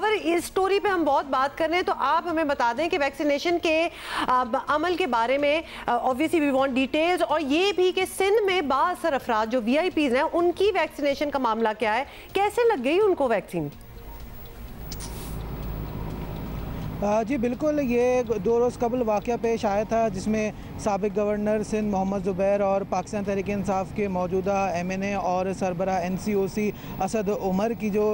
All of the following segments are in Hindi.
खबर इस स्टोरी पे हम बहुत बात कर रहे हैं, तो आप हमें बता दें कि वैक्सीनेशन के अमल के बारे में ऑब्वियसली वी वांट डिटेल्स, और ये भी कि सिंध में बाअसर अफराद जो VIPs हैं उनकी वैक्सीनेशन का मामला क्या है, कैसे लग गई उनको वैक्सीन? जी बिल्कुल, ये 2 रोज़ कबल वाक़या पेश आया था जिसमें साबिक़ गवर्नर सिंध मोहम्मद ज़ुबैर और पाकिस्तान तहरीक इंसाफ के मौजूदा MNA और सरबरा NCOC असद उमर की जो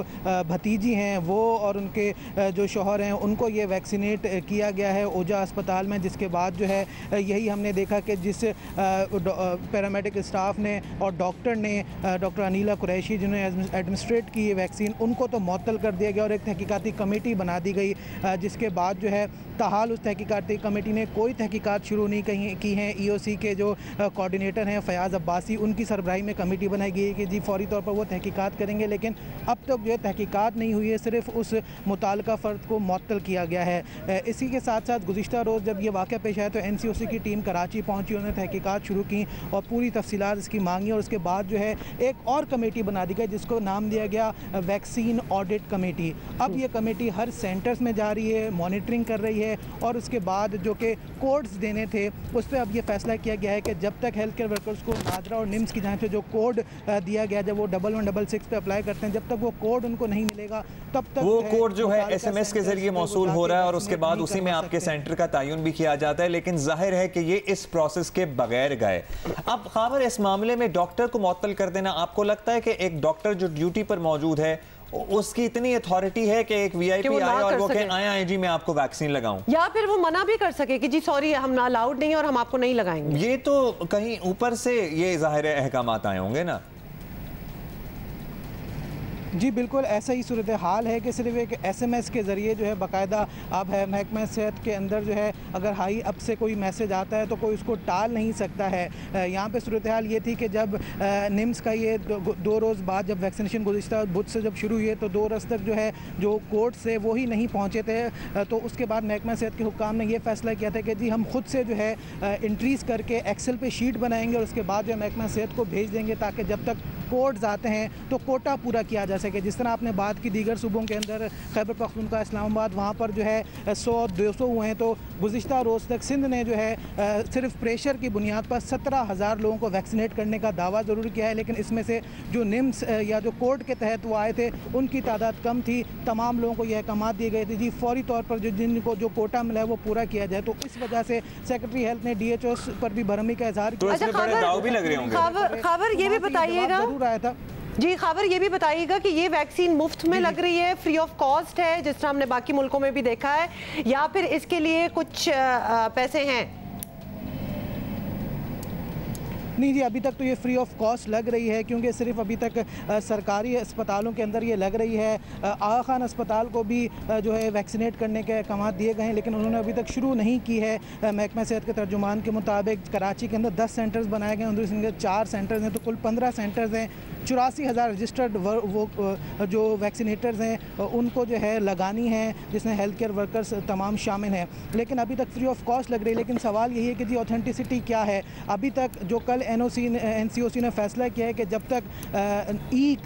भतीजी हैं वो और उनके जो शौहर हैं उनको ये वैक्सीनेट किया गया है ऊजा अस्पताल में। जिसके बाद जो है यही हमने देखा कि जिस पैरामेडिक स्टाफ ने और डॉक्टर ने डॉक्टर अनीला कुरैशी जिन्होंने एडमिनिस्ट्रेट की ये वैक्सीन, उनको तो मुअत्तल कर दिया गया और एक तहकीकाती कमेटी बना दी गई, जिसके बाद जो है ताहाल उस तहकीकाती कमेटी ने कोई तहकीकात शुरू नहीं की हैं। EOC के जो कोऑर्डिनेटर हैं फ़याज़ अब्बासी, उनकी सरबराही में कमेटी बनाई गई है कि जी फ़ौरी तौर पर वो तहकीकात करेंगे, लेकिन अब तक जो है तहकीकात नहीं हुई है, सिर्फ उस मुताल्लिका फ़र्द को मुअत्तल किया गया है। इसी के साथ साथ गुज़िश्ता रोज़ जब ये वाक़या पेश आया तो NCOC की टीम कराची पहुँची, उन्होंने तहकीकात शुरू की और पूरी तफसीलात इसकी मांगी, और उसके बाद जो है एक और कमेटी बना दी गई जिसको नाम दिया गया वैक्सीन ऑडिट कमेटी। अब ये कमेटी हर सेंटर्स में जा रही है, मॉनिटरिंग कर रही है, और उसके बाद जो कि कोड्स देने थे उस पर अब ये फैसला किया गया है कि जब तक हेल्थ केयर वर्कर्स को नादरा और निम्स की जांच से जो कोड दिया गया, जब वो 1166 पे अप्लाई करते हैं, जब तक वो कोड उनको नहीं मिलेगा तब तक वो कोड जो है SMS के जरिए मौसूल हो रहा है और उसके बाद उसी में आपके सेंटर का तयन भी किया जाता है। लेकिन जाहिर है कि ये इस प्रोसेस के बगैर गए। अब खबर इस मामले में डॉक्टर को मुअत्तल कर देना, आपको लगता है कि एक डॉक्टर जो ड्यूटी पर मौजूद है उसकी इतनी अथॉरिटी है कि एक VIP आए और वो कहे आए जी मैं आपको वैक्सीन लगाऊं, या फिर वो मना भी कर सके कि जी सॉरी हम ना अलाउड नहीं है और हम आपको नहीं लगाएंगे? ये तो कहीं ऊपर से ये जाहिर अहकामात आए होंगे ना। जी बिल्कुल, ऐसा ही सूरत हाल है कि सिर्फ एक SMS के ज़रिए जो है बाकायदा अब है महकमा सेहत के अंदर जो है अगर हाई अप से कोई मैसेज आता है तो कोई उसको टाल नहीं सकता है। यहाँ पे सूरत हाल ये थी कि जब निम्स का ये 2 रोज़ बाद जब वैक्सीनेशन गुज़िश्ता बुध से जब शुरू हुई है तो 2 रोज़ तक जो है जो कोर्ट से वो ही नहीं पहुँचे थे, तो उसके बाद महकमा सेहत के हुक्काम ने यह फ़ैसला किया था कि जी हम खुद से जो है इंट्रीज़ करके एक्सेल पे शीट बनाएंगे और उसके बाद जो है महकमा सेहत को भेज देंगे ताकि जब तक कोड्स आते हैं तो कोटा पूरा किया जा सके। जिस तरह आपने बात की दीगर सूबों के अंदर खैबर पख्तूनख्वा, इस्लामाबाद, वहाँ पर जो है 100-200 हुए हैं, तो गुज़िश्ता रोज़ तक सिंध ने जो है सिर्फ प्रेशर की बुनियाद पर 17,000 लोगों को वैक्सीनेट करने का दावा ज़रूर किया है, लेकिन इसमें से जो निम्स या जो कोड के तहत वो आए थे उनकी तादाद कम थी। तमाम लोगों को यह अहकामात दिए गए थे जी फ़ौरी तौर पर जिनको जो कोटा मिला है वो पूरा किया जाए, तो इस वजह से सेक्रेटरी हेल्थ ने DHOs पर भी भरमी का इजहार किया। खबर ये भी बताइएगा आया था जी, खबर ये भी बताइएगा कि ये वैक्सीन मुफ्त में लग रही है, फ्री ऑफ कॉस्ट है जिस तरह हमने बाकी मुल्कों में भी देखा है, या फिर इसके लिए कुछ पैसे हैं? नहीं जी, अभी तक तो ये फ्री ऑफ कॉस्ट लग रही है क्योंकि सिर्फ अभी तक सरकारी अस्पतालों के अंदर ये लग रही है। आगा खान अस्पताल को भी जो है वैक्सीनेट करने के अहकाम दिए गए हैं, लेकिन उन्होंने अभी तक शुरू नहीं की है। महकमा सेहत के तर्जुमान के मुताबिक कराची के अंदर 10 सेंटर्स बनाए गए हैं, उधर सिंध के 4 सेंटर्स हैं, तो कुल 15 सेंटर्स हैं। 84,000 रजिस्टर्ड वो जो वैक्सीनेटर्स हैं उनको जो है लगानी है, जिसमें हेल्थ केयर वर्कर्स तमाम शामिल हैं, लेकिन अभी तक फ्री ऑफ कॉस्ट लग रही है। लेकिन सवाल यही है कि जी ऑथेंटिसिटी क्या है। अभी तक जो कल NCOC ने फैसला किया है कि जब तक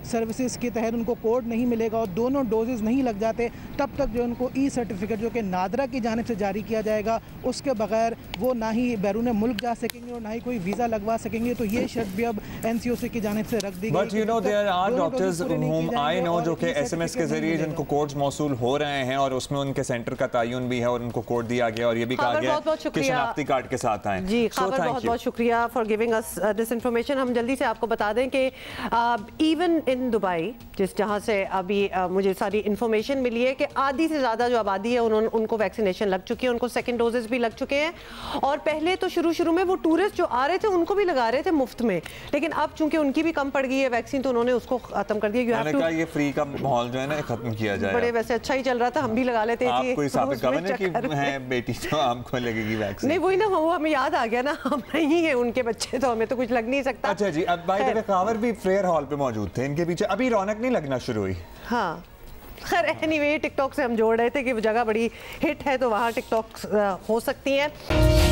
सर्विसेज के तहत उनको कोड नहीं मिलेगा और दोनों डोजेज़ नहीं लग जाते तब तक जो उनको सर्टिफिकेट जो कि नादरा की जानिब से जारी किया जाएगा, उसके बगैर वो ना ही बैरून मुल्क जा सकेंगे और ना ही कोई वीज़ा लगवा सकेंगे। तो ये शर्त भी अब NCOC की जानिब से रख दी गई। But you know there are doctors whom I no जो कि SMS के जरिए जिनको कोड्स मौसूल हो रहे हैं और उसमें उनके सेंटर का तयन भी है और उनको कोड दिया गया और ये भी कहा गया कि शनाख्ती कार्ड के साथ आएं। जी खबर बहुत बहुत शुक्रिया for giving us this information. हम जल्दी से आपको बता दें कि इवन इन दुबई जहाँ से अभी मुझे सारी इन्फॉर्मेशन मिली है कि आधी से ज़्यादा जो आबादी है उनको वैक्सीनेशन लग चुकी है, उनको सेकंड डोजेस भी लग चुके हैं। और पहले तो शुरू में वो टूरिस्ट जो आ रहे थे उनको भी लगा रहे थे मुफ्त में, लेकिन अब चूंकि उनकी भी कम पड़ गई है वैक्सीन तो उन्होंने उसको खत्म कर दिया। ये फ्री का माहौल जो है ना खत्म किया जाए। बड़े वैसे अच्छा ही चल रहा था, हम भी लगा लेते थे। कोई साबित गवर्नर की है बेटी तो आपको लगेगी वैक्सीन? नहीं वही ना, वो हमें याद आ गया ना, हम नहीं है उनके बच्चे तो हमें तो कुछ लग नहीं सकता। अच्छा जी, अब बाय द वे खबर भी फेयर हॉल पे मौजूद थे, इनके पीछे अभी रौनक नहीं लगना शुरू हुई। हाँ खैर एनीवे टिकटॉक से हम जोड़ रहे थे कि वो जगह बड़ी हिट है तो वहाँ टिकटॉक हो सकती हैं।